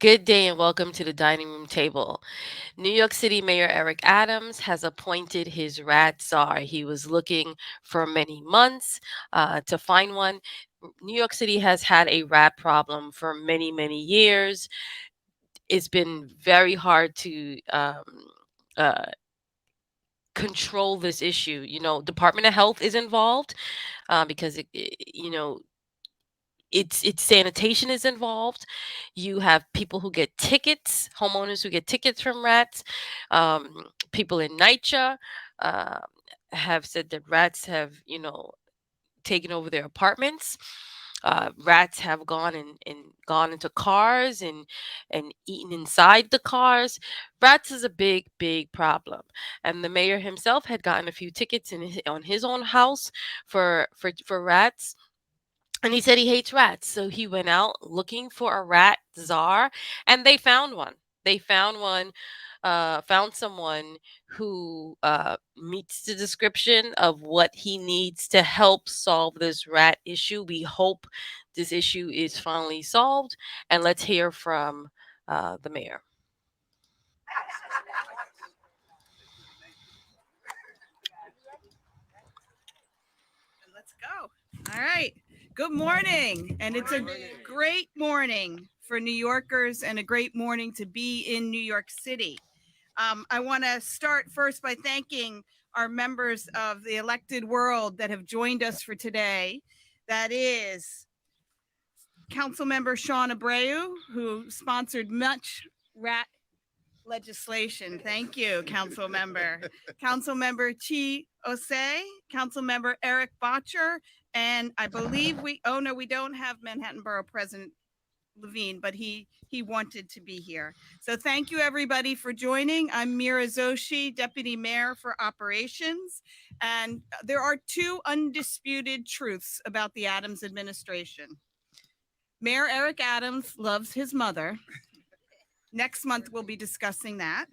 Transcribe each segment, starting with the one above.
Good day and welcome to the dining room table. New York City Mayor Eric Adams has appointed his rat czar. He was looking for many months to find one. New York City has had a rat problem for many, many years. It's been very hard to uh, control this issue. Department of Health is involved because it's sanitation is involved. You have people who get tickets, homeowners who get tickets from rats. People in NYCHA uh, have said that rats have, taken over their apartments. Rats have gone and gone into cars and eaten inside the cars. Rats is a big, big problem, and the mayor himself had gotten a few tickets on his own house for rats, and he said he hates rats. So he went out looking for a rat czar, and they found one. They found one, found someone who meets the description of what he needs to help solve this rat issue. We hope this issue is finally solved. And let's hear from the mayor. Let's go. All right. Good morning. And it's a great morning for New Yorkers and a great morning to be in New York City. I want to start first by thanking our members of the elected world that have joined us for today. That is Councilmember Sean Abreu, who sponsored much rat legislation. Thank you, Council Member. Council Member Chi Osei, Council Member Eric Botcher, and I believe we don't have Manhattan Borough President Levine, but he wanted to be here. So thank you everybody for joining. I'm Mira Zoshi, Deputy Mayor for Operations, and there are two undisputed truths about the Adams administration. Mayor Eric Adams loves his mother. Next month we'll be discussing that.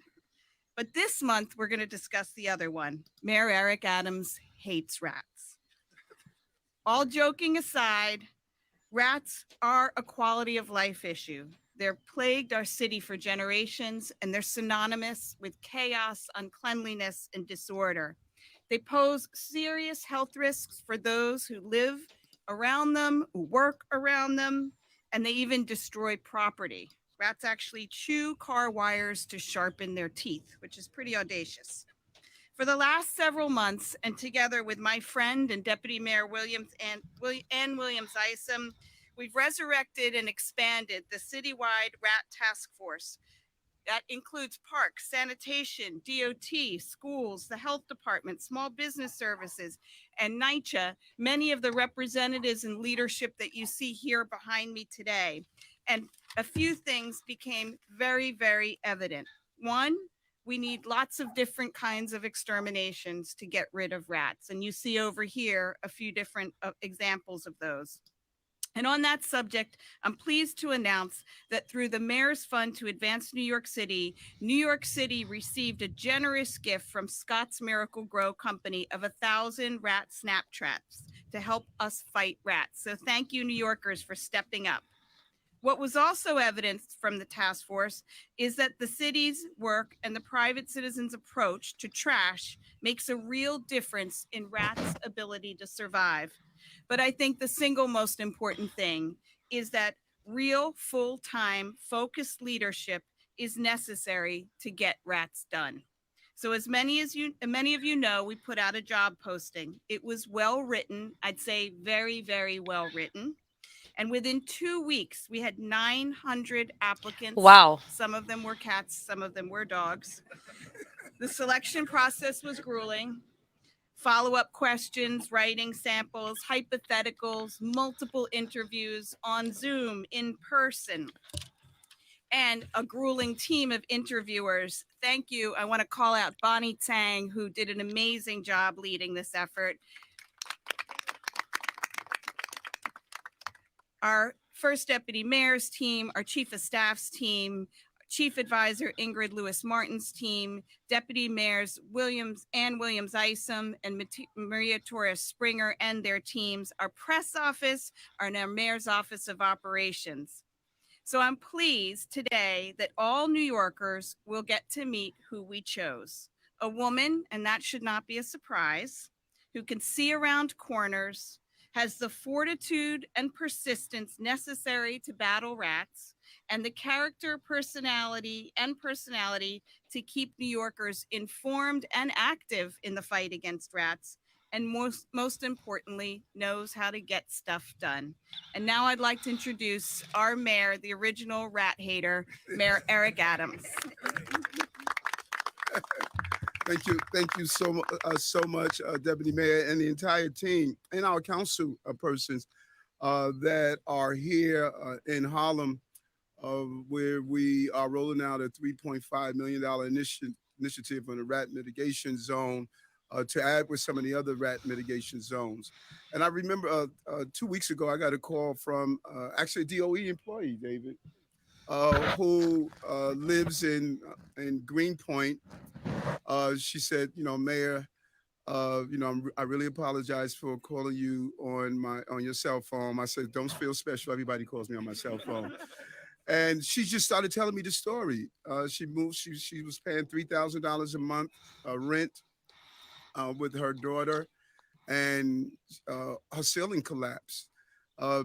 But this month, we're going to discuss the other one. Mayor Eric Adams hates rats. All joking aside, rats are a quality of life issue. They've plagued our city for generations, and they're synonymous with chaos, uncleanliness, and disorder. They pose serious health risks for those who live around them, who work around them, and they even destroy property. Rats actually chew car wires to sharpen their teeth, which is pretty audacious. For the last several months, and together with my friend and Deputy Mayor Ann Williams Isom, we've resurrected and expanded the citywide rat task force. That includes parks, sanitation, DOT, schools, the health department, small business services, and NYCHA, many of the representatives and leadership that you see here behind me today. And a few things became very, very evident. One, we need lots of different kinds of exterminations to get rid of rats. And you see over here a few different examples of those. And on that subject, I'm pleased to announce that through the Mayor's Fund to Advance New York City received a generous gift from Scott's Miracle Grow Company of 1,000 rat snap traps to help us fight rats. So thank you, New Yorkers, for stepping up. What was also evidenced from the task force is that the city's work and the private citizens' approach to trash makes a real difference in rats' ability to survive. But I think the single most important thing is that real full-time focused leadership is necessary to get rats done. So as many of you know, we put out a job posting. It was well written. I'd say very, very well written. And within 2 weeks, we had 900 applicants. Wow. Some of them were cats, some of them were dogs. The selection process was grueling. Follow-up questions, writing samples, hypotheticals, multiple interviews on Zoom, in person, and a grueling team of interviewers. Thank you. I want to call out Bonnie Tang, who did an amazing job leading this effort. Our first deputy mayor's team, our chief of staff's team, chief advisor Ingrid Lewis Martin's team, deputy mayors Ann Williams Isom and Maria Torres Springer and their teams, our press office, and our mayor's office of operations. So I'm pleased today that all New Yorkers will get to meet who we chose. A woman, and that should not be a surprise, who can see around corners, has the fortitude and persistence necessary to battle rats, and the character, personality to keep New Yorkers informed and active in the fight against rats, and most importantly, knows how to get stuff done. And now I'd like to introduce our mayor, the original rat hater, Mayor Eric Adams. Thank you so much, Deputy Mayor, and the entire team, and our council persons that are here in Harlem, where we are rolling out a $3.5 million initiative on the rat mitigation zone to add with some of the other rat mitigation zones. And I remember 2 weeks ago, I got a call from actually a DOE employee, David, who lives in Greenpoint. She said, Mayor, I really apologize for calling you on your cell phone. I said, don't feel special. Everybody calls me on my cell phone. And she just started telling me the story. She moved. She was paying $3,000 a month rent with her daughter, and her ceiling collapsed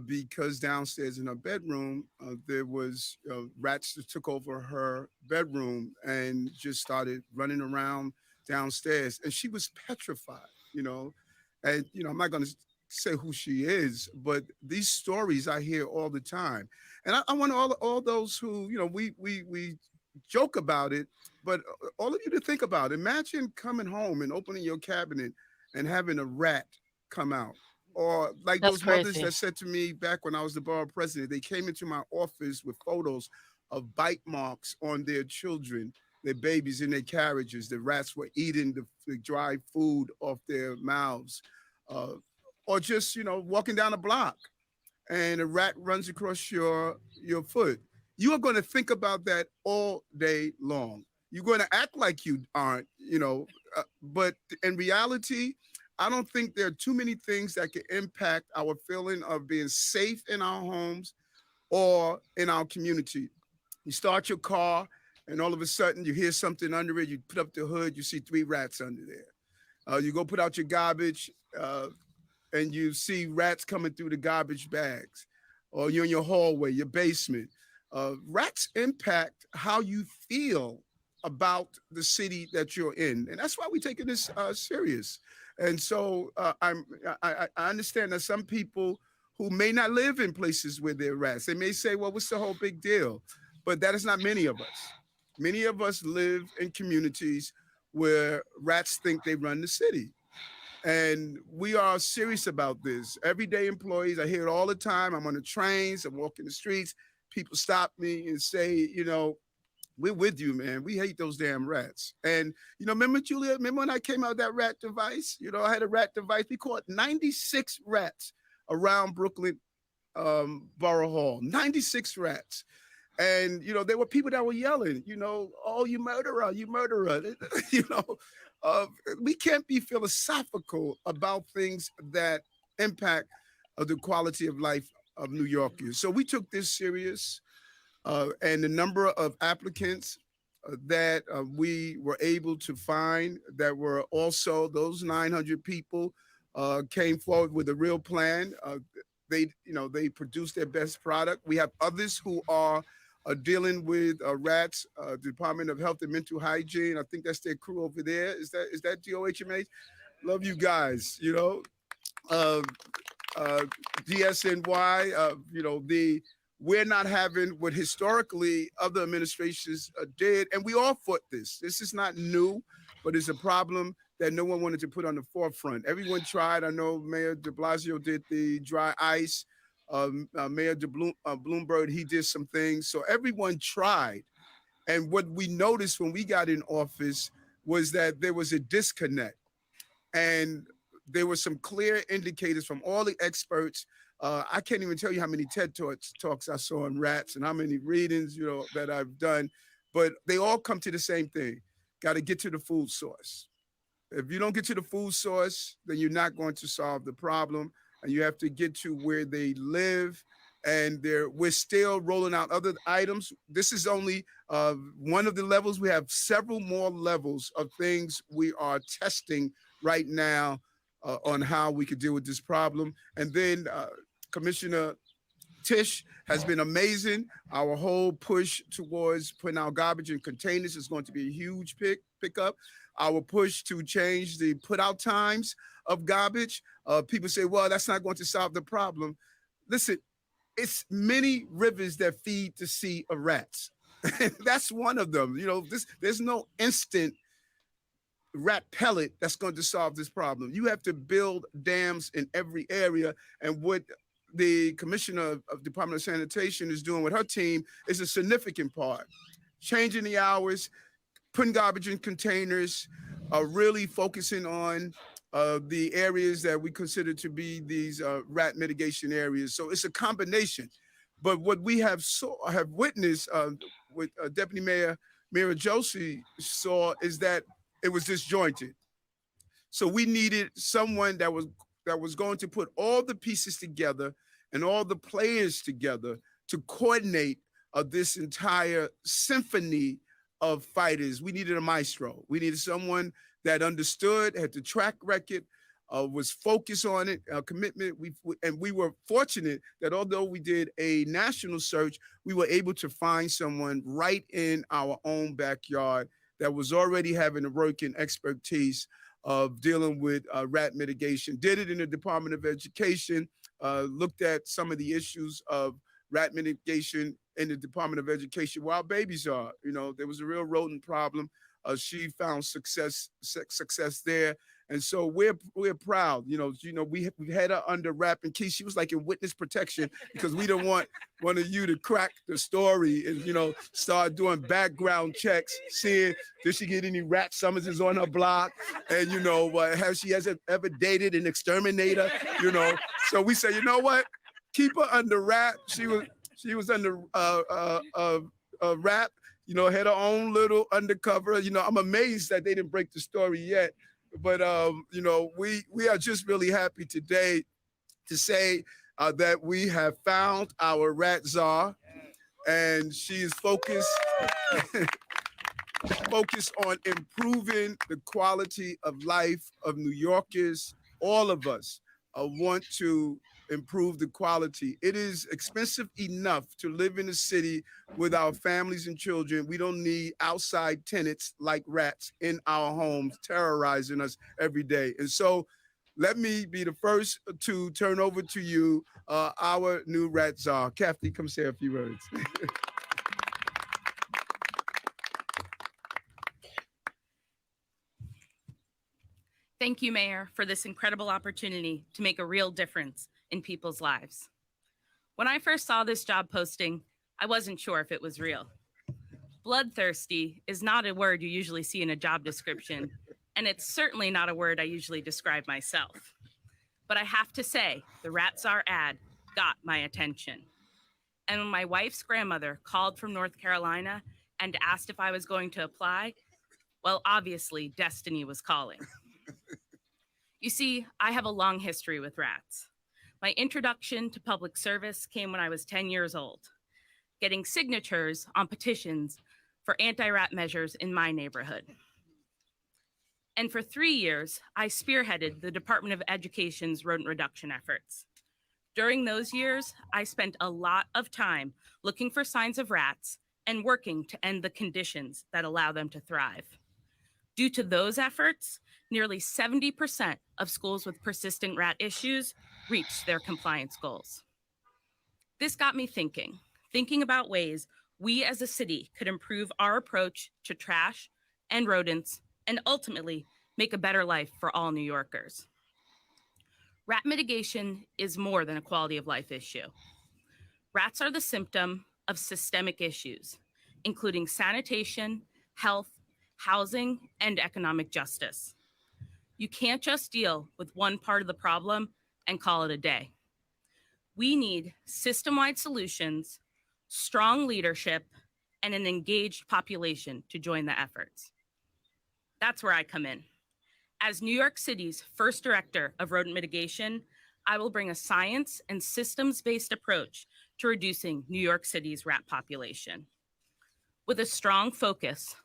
because downstairs in her bedroom there was rats that took over her bedroom and just started running around downstairs, and she was petrified. And I'm not going to say who she is, but these stories I hear all the time, and I want all those who we joke about it, but all of you to think about it. Imagine coming home and opening your cabinet and having a rat come out. Or like That's those mothers crazy. that said to me back when I was the borough president, they came into my office with photos of bite marks on their children, their babies in their carriages. The rats were eating the dry food off their mouths. Uh, or just, walking down a block and a rat runs across your foot. You are going to think about that all day long. You're going to act like you aren't, but in reality, I don't think there are too many things that can impact our feeling of being safe in our homes or in our community. You start your car, and all of a sudden you hear something under it. You put up the hood, you see three rats under there. You go put out your garbage, and you see rats coming through the garbage bags, or you're in your hallway, your basement. Rats impact how you feel about the city that you're in, and that's why we're taking this serious. And so I understand that some people who may not live in places where there are rats, they may say, "Well, what's the whole big deal?" But that is not many of us. Many of us live in communities where rats think they run the city. And we are serious about this. Everyday employees, I hear it all the time. I'm on the trains, I'm walking the streets. People stop me and say, we're with you, man. We hate those damn rats. And, remember, Julia, remember when I came out with that rat device? I had a rat device. We caught 96 rats around Brooklyn Borough Hall, 96 rats. And, there were people that were yelling, "Oh, you murderer, you murderer." you know, uh, we can't be philosophical about things that impact the quality of life of New Yorkers. So we took this serious, and the number of applicants that we were able to find that were also those 900 people came forward with a real plan. They produced their best product. We have others who are dealing with rats, Department of Health and Mental Hygiene. I think that's their crew over there. Is that DOHMA? Love you guys. Uh, uh, DSNY. The we're not having what historically other administrations did, and we all fought this. This is not new, but it's a problem that no one wanted to put on the forefront. Everyone tried. I know Mayor De Blasio did the dry ice. Mayor Bloomberg, he did some things. So everyone tried. And what we noticed when we got in office was that there was a disconnect. And there were some clear indicators from all the experts. I can't even tell you how many TED talks I saw on rats and how many readings, that I've done. But they all come to the same thing. Got to get to the food source. If you don't get to the food source, then you're not going to solve the problem. And you have to get to where they live and we're still rolling out other items. This is only one of the levels. We have several more levels of things we are testing right now on how we could deal with this problem. And then Commissioner Tish has been amazing. Our whole push towards putting our garbage in containers is going to be a huge pickup. Our push to change the put out times of garbage. People say, well, that's not going to solve the problem. Listen, it's many rivers that feed the sea of rats. That's one of them. There's no instant rat pellet that's going to solve this problem. You have to build dams in every area. And what the commissioner of Department of Sanitation is doing with her team is a significant part. Changing the hours, putting garbage in containers, really focusing on the areas that we consider to be these rat mitigation areas. So it's a combination. But what we have witnessed with Deputy Mayor Mira Josie saw is that it was disjointed. So we needed someone that was going to put all the pieces together and all the players together to coordinate this entire symphony of fighters. We needed a maestro. We needed someone that understood, had the track record, was focused on it, commitment. We were fortunate that although we did a national search, we were able to find someone right in our own backyard that was already having a working expertise of dealing with rat mitigation. Did it in the Department of Education, looked at some of the issues of rat mitigation in the Department of Education while babies are. There was a real rodent problem. She found success there. And so we're proud. We had her under wrap and key. She was like in witness protection because we didn't want one of you to crack the story and start doing background checks, seeing did she get any rat summonses on her block, and has she ever dated an exterminator? So we say, you know what, keep her under wrap. She was under wrap. Had her own little undercover. I'm amazed that they didn't break the story yet. But, we are just really happy today to say that we have found our rat czar, and she is focused on improving the quality of life of New Yorkers. All of us want to improve the quality. It is expensive enough to live in a city with our families and children. We don't need outside tenants like rats in our homes terrorizing us every day. And so let me be the first to turn over to you, our new rat czar. Kathy, come say a few words. Thank you, Mayor, for this incredible opportunity to make a real difference in people's lives. When I first saw this job posting, I wasn't sure if it was real. Bloodthirsty is not a word you usually see in a job description, and it's certainly not a word I usually describe myself. But I have to say, the Rat Czar ad got my attention. And when my wife's grandmother called from North Carolina and asked if I was going to apply, well, obviously, destiny was calling. You see, I have a long history with rats. My introduction to public service came when I was 10 years old, getting signatures on petitions for anti-rat measures in my neighborhood. And for 3 years, I spearheaded the Department of Education's rodent reduction efforts. During those years, I spent a lot of time looking for signs of rats and working to end the conditions that allow them to thrive. Due to those efforts, nearly 70% of schools with persistent rat issues reached their compliance goals. This got me thinking about ways we as a city could improve our approach to trash and rodents and ultimately make a better life for all New Yorkers. Rat mitigation is more than a quality of life issue. Rats are the symptom of systemic issues, including sanitation, health, housing, and economic justice. You can't just deal with one part of the problem and call it a day. We need system-wide solutions, strong leadership, and an engaged population to join the efforts. That's where I come in. As New York City's first director of rodent mitigation, I will bring a science and systems-based approach to reducing New York City's rat population, with a strong focus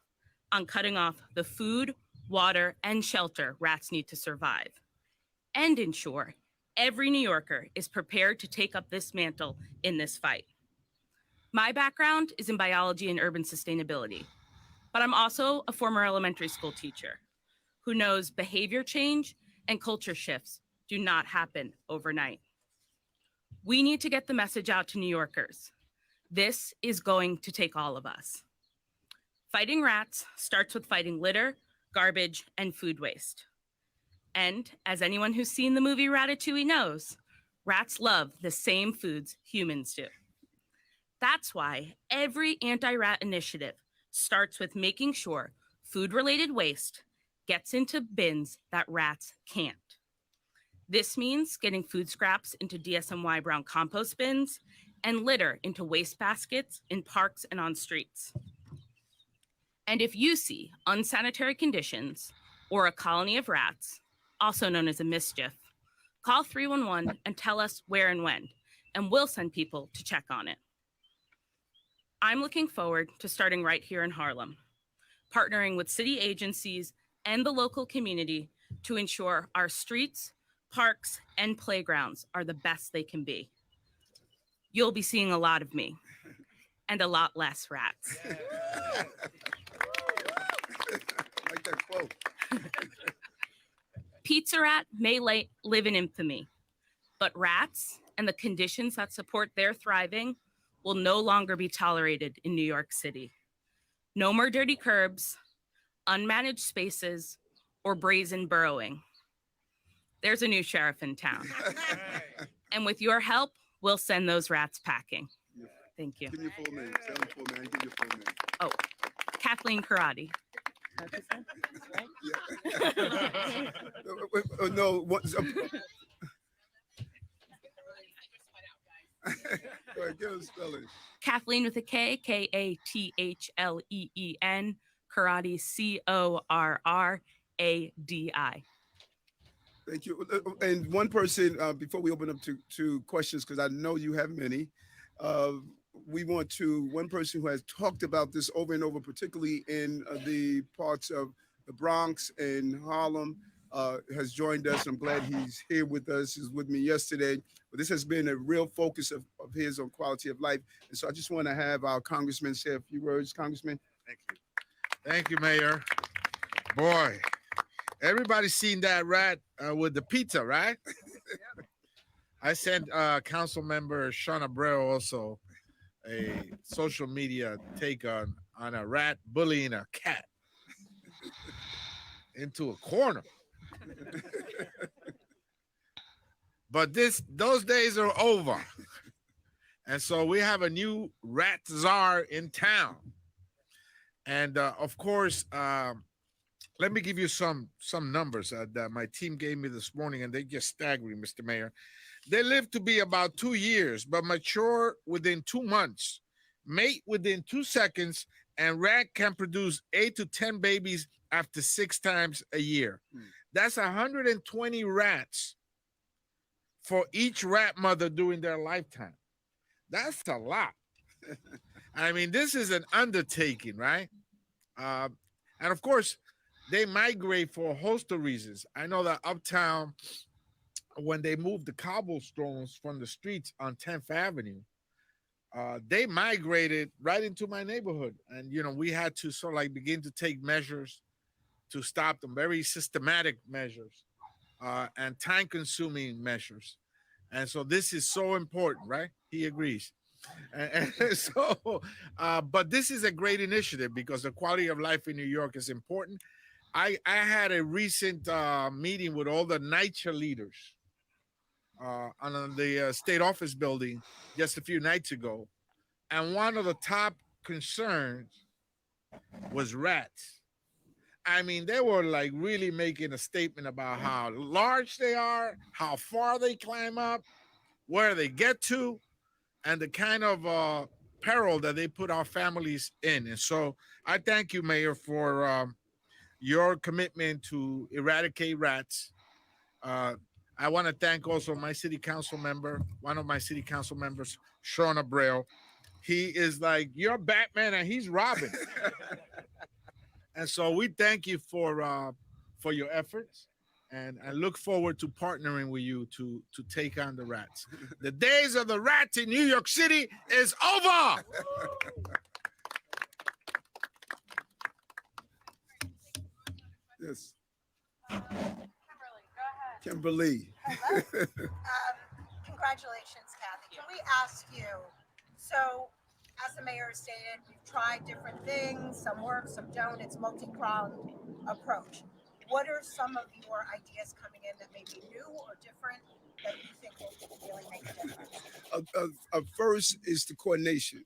on cutting off the food, water, and shelter rats need to survive, and ensure every New Yorker is prepared to take up this mantle in this fight. My background is in biology and urban sustainability, but I'm also a former elementary school teacher who knows behavior change and culture shifts do not happen overnight. We need to get the message out to New Yorkers. This is going to take all of us. Fighting rats starts with fighting litter, garbage, and food waste. And as anyone who's seen the movie Ratatouille knows, rats love the same foods humans do. That's why every anti-rat initiative starts with making sure food-related waste gets into bins that rats can't. This means getting food scraps into DSMY brown compost bins and litter into waste baskets in parks and on streets. And if you see unsanitary conditions or a colony of rats, also known as a mischief, call 311 and tell us where and when, and we'll send people to check on it. I'm looking forward to starting right here in Harlem, partnering with city agencies and the local community to ensure our streets, parks, and playgrounds are the best they can be. You'll be seeing a lot of me and a lot less rats. I like that quote. Pizza rat may live in infamy, but rats and the conditions that support their thriving will no longer be tolerated in New York City. No more dirty curbs, unmanaged spaces, or brazen burrowing. There's a new sheriff in town. And with your help, we'll send those rats packing. Thank you. Give me your full name. Tell me full name. Give your full name. Oh, Kathleen Karate. No, what? Go ahead, give us spelling. Kathleen with a K, Kathleen, Karate, Corradi. Thank you. And one person, before we open up to questions, because I know you have many, we want to, one person who has talked about this over and over, particularly in the parts of the Bronx and Harlem, has joined us. I'm glad he's here with us. He was with me yesterday. But this has been a real focus of his on quality of life. And so I just want to have our congressman say a few words. Congressman. Thank you. Thank you, Mayor. Boy, everybody's seen that rat with the pizza, right? I sent Council Member Sean Abreu also a social media take on a rat bullying a cat into a corner. But those days are over. And so we have a new rat czar in town. And of course, let me give you some numbers that my team gave me this morning, and they just staggering, Mr. Mayor. They live to be about 2 years, but mature within 2 months, mate within 2 seconds, and rat can produce 8 to 10 babies after 6 times a year. That's 120 rats for each rat mother during their lifetime. That's a lot. I mean, this is an undertaking, right? And of course, they migrate for a host of reasons. I know that uptown, when they moved the cobblestones from the streets on 10th Avenue, they migrated right into my neighborhood. And, you know, we had to sort of like begin to take measures to stop them, very systematic measures and time-consuming measures. And so this is so important, right? He agrees. And so, but this is a great initiative because the quality of life in New York is important. I had a recent meeting with all the NYCHA leaders on the state office building just a few nights ago. And one of the top concerns was rats. I mean, they were like really making a statement about how large they are, how far they climb up, where they get to, and the kind of peril that they put our families in. And so I thank you, Mayor, for your commitment to eradicate rats. I want to thank also my city council member, one of my city council members, Sean Abreu. He is like, you're Batman and he's Robin. And so we thank you for your efforts, and I look forward to partnering with you to take on the rats. The days of the rats in New York City is over. Yes, Kimberly, go ahead. Kimberly. Congratulations, Kathy. Can we ask you, so as the mayor stated, we've tried different things, some work, some don't, it's multi-pronged approach. What are some of your ideas coming in that may be new or different that you think will really make a difference? First is the coordination.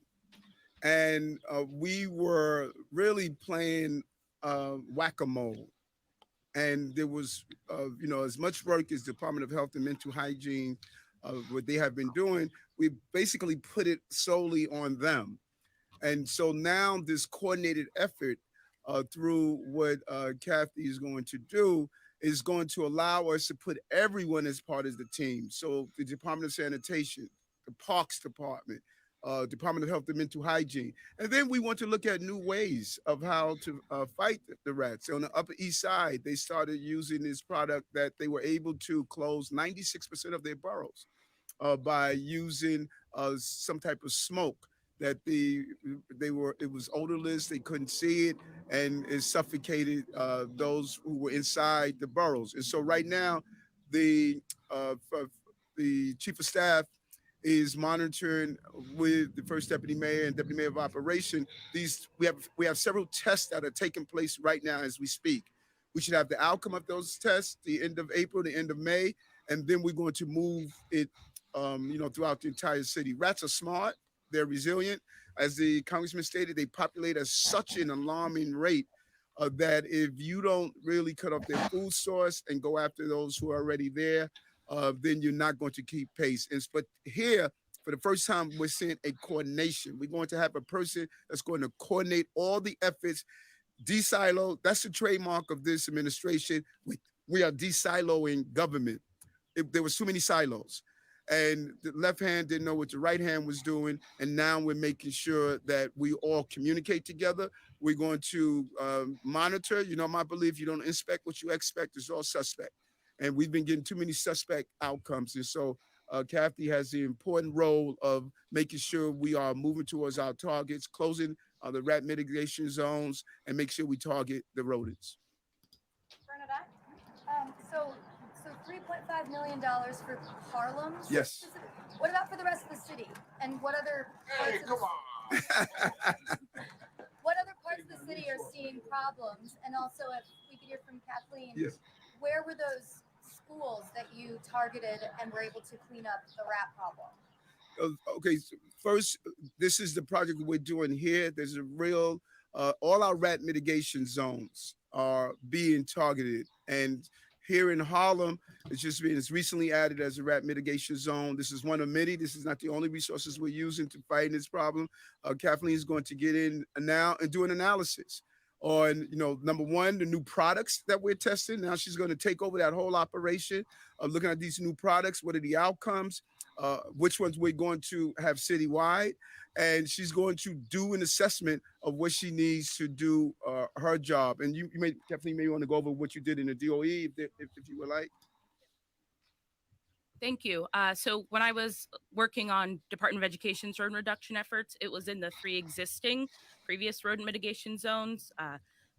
And we were really playing whack-a-mole. And there was, as much work as Department of Health and Mental Hygiene, what they have been doing, we basically put it solely on them. And so now this coordinated effort through what Kathy is going to do is going to allow us to put everyone as part of the team. So the Department of Sanitation, the Parks Department, Department of Health and Mental Hygiene. And then we want to look at new ways of how to fight the rats. On the Upper East Side, they started using this product that they were able to close 96% of their boroughs by using some type of smoke that it was odorless, they couldn't see it, and it suffocated those who were inside the boroughs. And so right now, the the chief of staff is monitoring with the first deputy mayor and deputy mayor of operation. We have several tests that are taking place right now as we speak. We should have the outcome of those tests the end of April, the end of May, and then we're going to move it, throughout the entire city. Rats are smart. They're resilient. As the congressman stated, they populate at such an alarming rate that if you don't really cut off their food source and go after those who are already there, then you're not going to keep pace. But here, for the first time, we're seeing a coordination. We're going to have a person that's going to coordinate all the efforts, de-silo. That's the trademark of this administration. We are de-siloing government. There was too many silos. And the left hand didn't know what the right hand was doing. And now we're making sure that we all communicate together. We're going to monitor. My belief, you don't inspect what you expect. It's all suspect. And we've been getting too many suspect outcomes. And so Kathy has the important role of making sure we are moving towards our targets, closing the rat mitigation zones, and make sure we target the rodents. Bernadette? So $3.5 million for Harlem? Yes. What about for the rest of the city? And what other Hey, come on. what other parts of the city are seeing problems? And also, if we could hear from Kathleen, Yes. where were those schools that you targeted and were able to clean up the rat problem? Okay, so first, this is the project we're doing here. There's a real, all our rat mitigation zones are being targeted. And here in Harlem, it's recently added as a rat mitigation zone. This is one of many. This is not the only resources we're using to fight this problem. Kathleen is going to get in now and do an analysis on, number one, the new products that we're testing. Now she's going to take over that whole operation of looking at these new products. What are the outcomes? Which ones we're going to have citywide, and she's going to do an assessment of what she needs to do her job. And you may want to go over what you did in the DOE if you would like. Thank you. So when I was working on Department of Education's rodent reduction efforts, it was in the 3 existing previous rodent mitigation zones,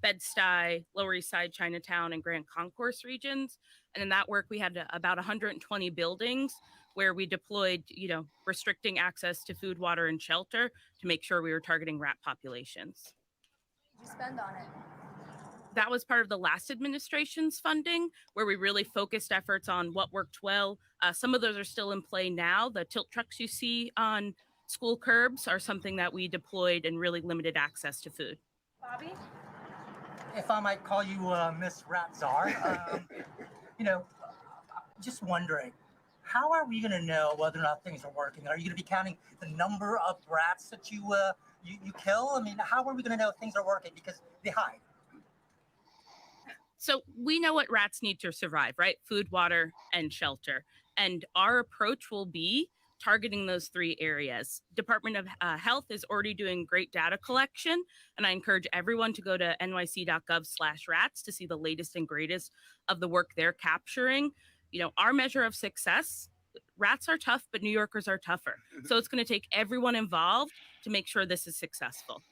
Bed-Stuy, Lower East Side, Chinatown, and Grand Concourse regions. And in that work, we had about 120 buildings where we deployed, restricting access to food, water, and shelter to make sure we were targeting rat populations. What did you spend on it? That was part of the last administration's funding, where we really focused efforts on what worked well. Some of those are still in play now. The tilt trucks you see on school curbs are something that we deployed and really limited access to food. Bobby? If I might call you Miss Rat Czar, just wondering, how are we going to know whether or not things are working? Are you going to be counting the number of rats that you kill? I mean, how are we going to know if things are working? Because they hide. So we know what rats need to survive, right? Food, water, and shelter. And our approach will be targeting those three areas. Department of Health is already doing great data collection, and I encourage everyone to go to nyc.gov/rats to see the latest and greatest of the work they're capturing. You know, our measure of success, rats are tough, but New Yorkers are tougher. So it's going to take everyone involved to make sure this is successful.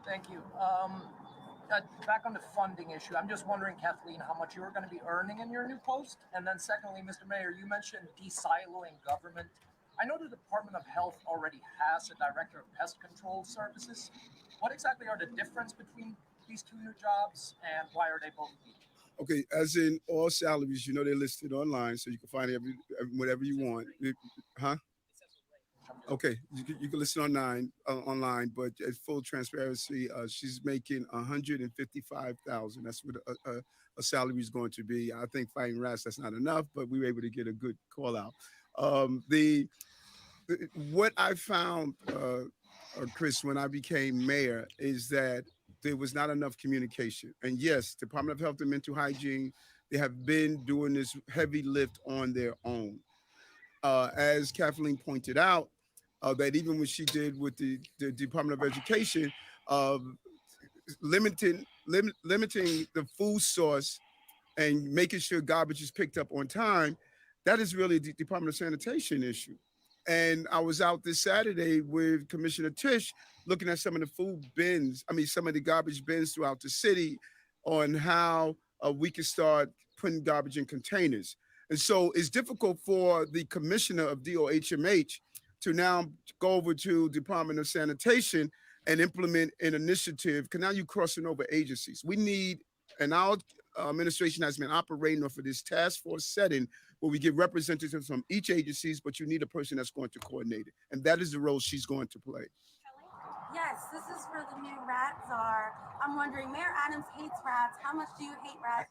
Thank you. Back on the funding issue, I'm just wondering, Kathleen, how much you're going to be earning in your new post? And then secondly, Mr. Mayor, you mentioned de-siloing government. I know the Department of Health already has a Director of Pest Control Services. What exactly are the difference between these two new jobs, and why are they both needed? Okay, as in all salaries, you know they're listed online, so you can find whatever you want. Huh? Okay, you can listen online, but at full transparency, she's making 155,000. That's what a salary is going to be. I think fighting rats, that's not enough, but we were able to get a good call out. What I found, Chris, when I became mayor, is that there was not enough communication. And yes, Department of Health and Mental Hygiene, they have been doing this heavy lift on their own. As Kathleen pointed out, that even when she did with the Department of Education, uh, limiting the food source and making sure garbage is picked up on time, that is really the Department of Sanitation issue. And I was out this Saturday with Commissioner Tisch looking at some of the food bins, some of the garbage bins throughout the city on how we can start putting garbage in containers. And so it's difficult for the commissioner of DOHMH to now go over to Department of Sanitation and implement an initiative, because now you're crossing over agencies. We need, and our administration has been operating off of this task force setting where we get representatives from each agencies, but you need a person that's going to coordinate it. And that is the role she's going to play. Yes, this is for the new Rat Czar. I'm wondering, Mayor Adams hates rats. How much do you hate rats?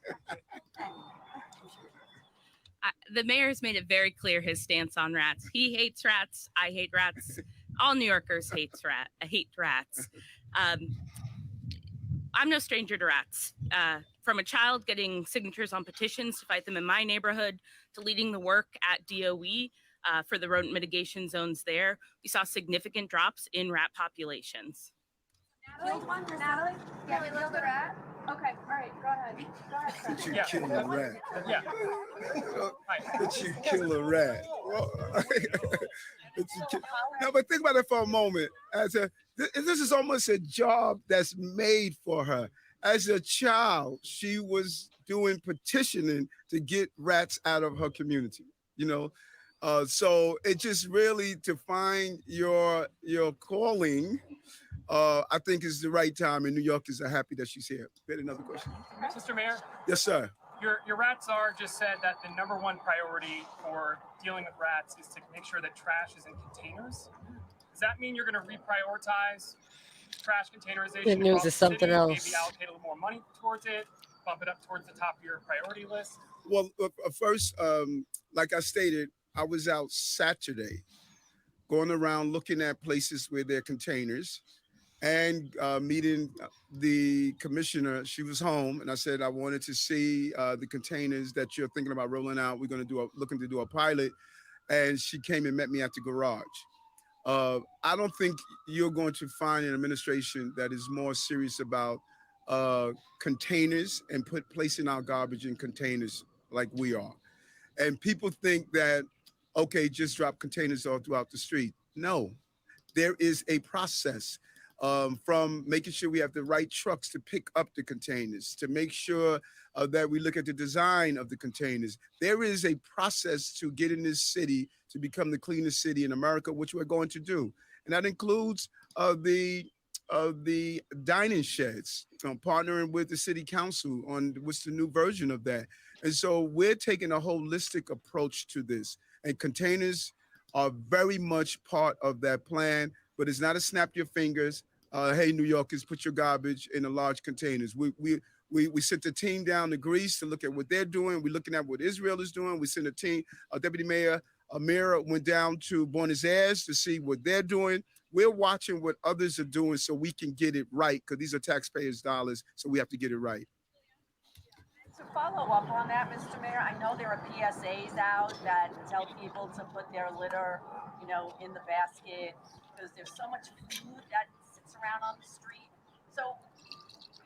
The mayor's made it very clear his stance on rats. He hates rats. I hate rats. All New Yorkers hate rats. I'm no stranger to rats. From a child getting signatures on petitions to fight them in my neighborhood, to leading the work at DOE for the rodent mitigation zones there, we saw significant drops in rat populations. Natalie? Yeah, we love the rat. Okay, all right, go ahead. Did you kill a rat? Yeah. Did you kill a rat? No, but think about it for a moment. This is almost a job that's made for her. As a child, she was doing petitioning to get rats out of her community, so it just really, to find your calling, I think is the right time, and New Yorkers are happy that she's here. We had another question. Mr. Mayor? Yes, sir. Your Rat Czar just said that the number one priority for dealing with rats is to make sure that trash is in containers. Does that mean you're going to reprioritize trash containerization? The news is something else. Maybe allocate a little more money towards it, bump it up towards the top of your priority list? Well, first, like I stated, I was out Saturday going around looking at places where there are containers and meeting the commissioner. She was home, and I said I wanted to see the containers that you're thinking about rolling out. We're going to looking to do a pilot, and she came and met me at the garage. I don't think you're going to find an administration that is more serious about containers and placing our garbage in containers like we are. And people think that, okay, just drop containers all throughout the street. No, there is a process. From making sure we have the right trucks to pick up the containers, to make sure that we look at the design of the containers. There is a process to getting this city to become the cleanest city in America, which we're going to do. And that includes the dining sheds, partnering with the city council on what's the new version of that. And so we're taking a holistic approach to this. And containers are very much part of that plan, but it's not a snap your fingers. Hey, New Yorkers, put your garbage in the large containers. We sent a team down to Greece to look at what they're doing. We're looking at what Israel is doing. We sent a team, Deputy Mayor Amira went down to Buenos Aires to see what they're doing. We're watching what others are doing so we can get it right, because these are taxpayers' dollars, so we have to get it right. To follow up on that, Mr. Mayor, I know there are PSAs out that tell people to put their litter, in the basket because there's so much food that sits around on the street. So,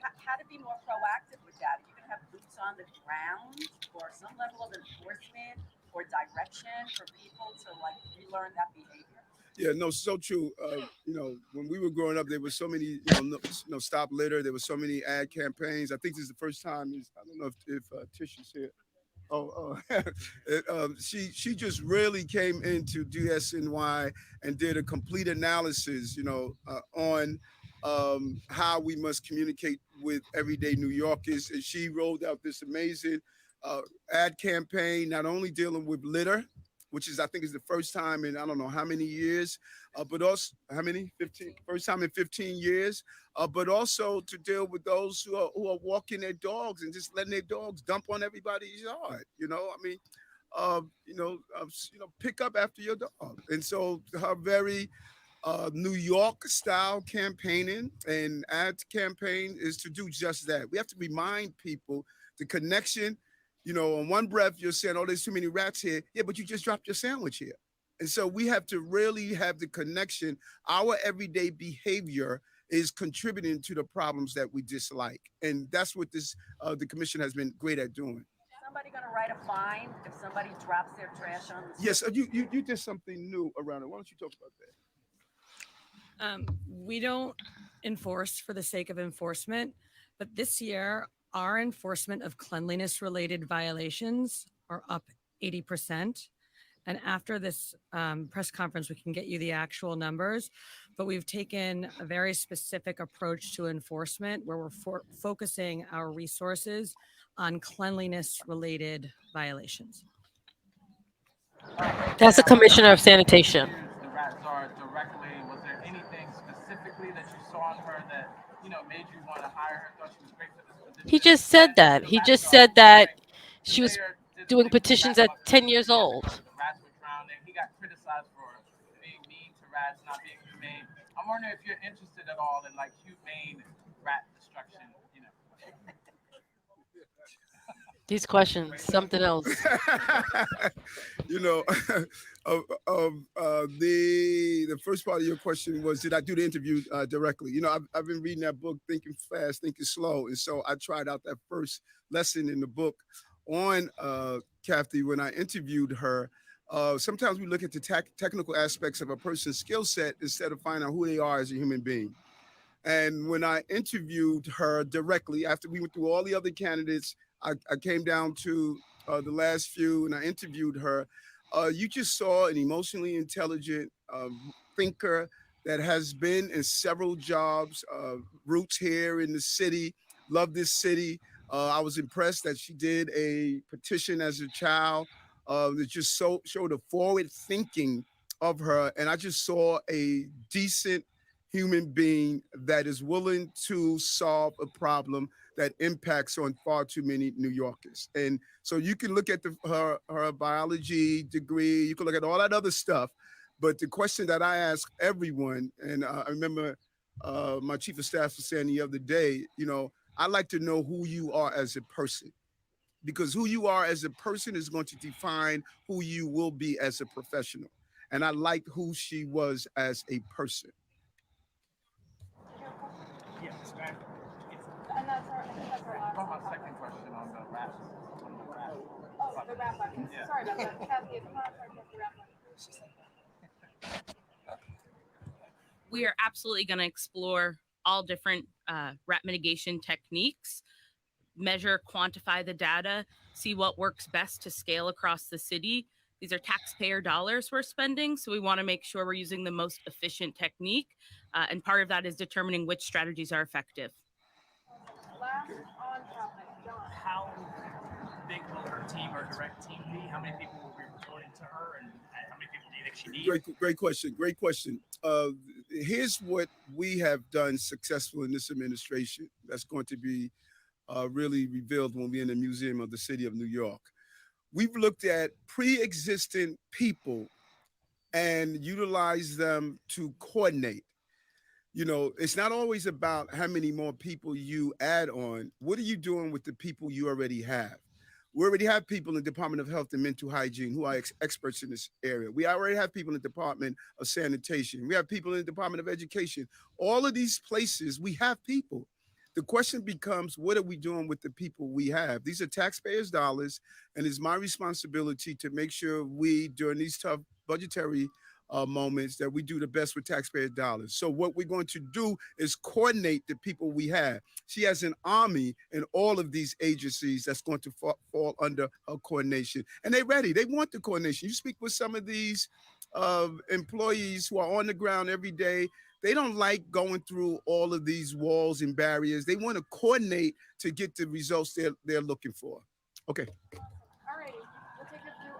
how to be more proactive with that? Are you going to have boots on the ground or some level of enforcement or direction for people to relearn that behavior? Yeah, no, so true. When we were growing up, there was so many, stop litter. There were so many ad campaigns. I think this is the first time. I don't know if Tish is here. She just really came into DSNY and did a complete analysis, on how we must communicate with everyday New Yorkers. And she rolled out this amazing uh, ad campaign, not only dealing with litter, which is I think is the first time in I don't know how many years, but also how many 15 first time in 15 years, but also to deal with those who are walking their dogs and just letting their dogs dump on everybody's yard. I mean, pick up after your dog. And so her very New York style campaigning and ad campaign is to do just that. We have to remind people the connection. On one breath, you're saying, oh, there's too many rats here. Yeah, but you just dropped your sandwich here. And so we have to really have the connection. Our everyday behavior is contributing to the problems that we dislike. And that's what the commission has been great at doing. Somebody going to write a fine if somebody drops their trash on the street? Yes, you did something new around it. Why don't you talk about that? We don't enforce for the sake of enforcement, but this year, our enforcement of cleanliness related violations are up 80%. And after this press conference, we can get you the actual numbers, but we've taken a very specific approach to enforcement where we're focusing our resources on cleanliness related violations. That's the Commissioner of Sanitation. The Rat Czar directly. Was there anything specifically that you saw in her that made you want to hire her? Thought she was great for this position. He just said that. He just said that she was doing petitions at 10 years old. The rats were drowning. He got criticized for being mean to rats, not being humane. I'm wondering if you're interested at all in humane rat destruction. These questions, something else. The first part of your question was, did I do the interview directly? I've been reading that book, Thinking Fast, Thinking Slow. And so I tried out that first lesson in the book on Kathy when I interviewed her. Sometimes we look at the technical aspects of a person's skill set instead of finding out who they are as a human being. And when I interviewed her directly, after we went through all the other candidates, I came down to the last few and I interviewed her. You just saw an emotionally intelligent thinker that has been in several jobs, roots here in the city, love this city. I was impressed that she did a petition as a child that just showed a forward thinking of her. And I just saw a decent human being that is willing to solve a problem that impacts on far too many New Yorkers. And so you can look at her biology degree, you can look at all that other stuff, but the question that I ask everyone, and I remember my chief of staff was saying the other day, I like to know who you are as a person, because who you are as a person is going to define who you will be as a professional. And I like who she was as a person. And that's our last My second question on the rats. Oh, the wrap button. Yeah. Sorry about that. Kathy, if you want to talk about the wrap button. We are absolutely going to explore all different rat mitigation techniques, measure, quantify the data, see what works best to scale across the city. These are taxpayer dollars we're spending, so we want to make sure we're using the most efficient technique. And part of that is determining which strategies are effective. Last on topic, John. How big will her team or direct team be? How many people will be reporting to her, and how many people do you think she needs? Great question. Great question. Here's what we have done successful in this administration that's going to be really revealed when we're in the Museum of the City of New York. We've looked at pre-existing people and utilized them to coordinate. You know, it's not always about how many more people you add on. What are you doing with the people you already have? We already have people in the Department of Health and Mental Hygiene who are experts in this area. We already have people in the Department of Sanitation. We have people in the Department of Education. All of these places, we have people. The question becomes, what are we doing with the people we have? These are taxpayers' dollars, and it's my responsibility to make sure we, during these tough budgetary moments, that we do the best with taxpayer dollars. So what we're going to do is coordinate the people we have. She has an army in all of these agencies that's going to fall under her coordination, and they're ready. They want the coordination. You speak with some of these employees who are on the ground every day. They don't like going through all of these walls and barriers. They want to coordinate to get the results they're looking for. Okay.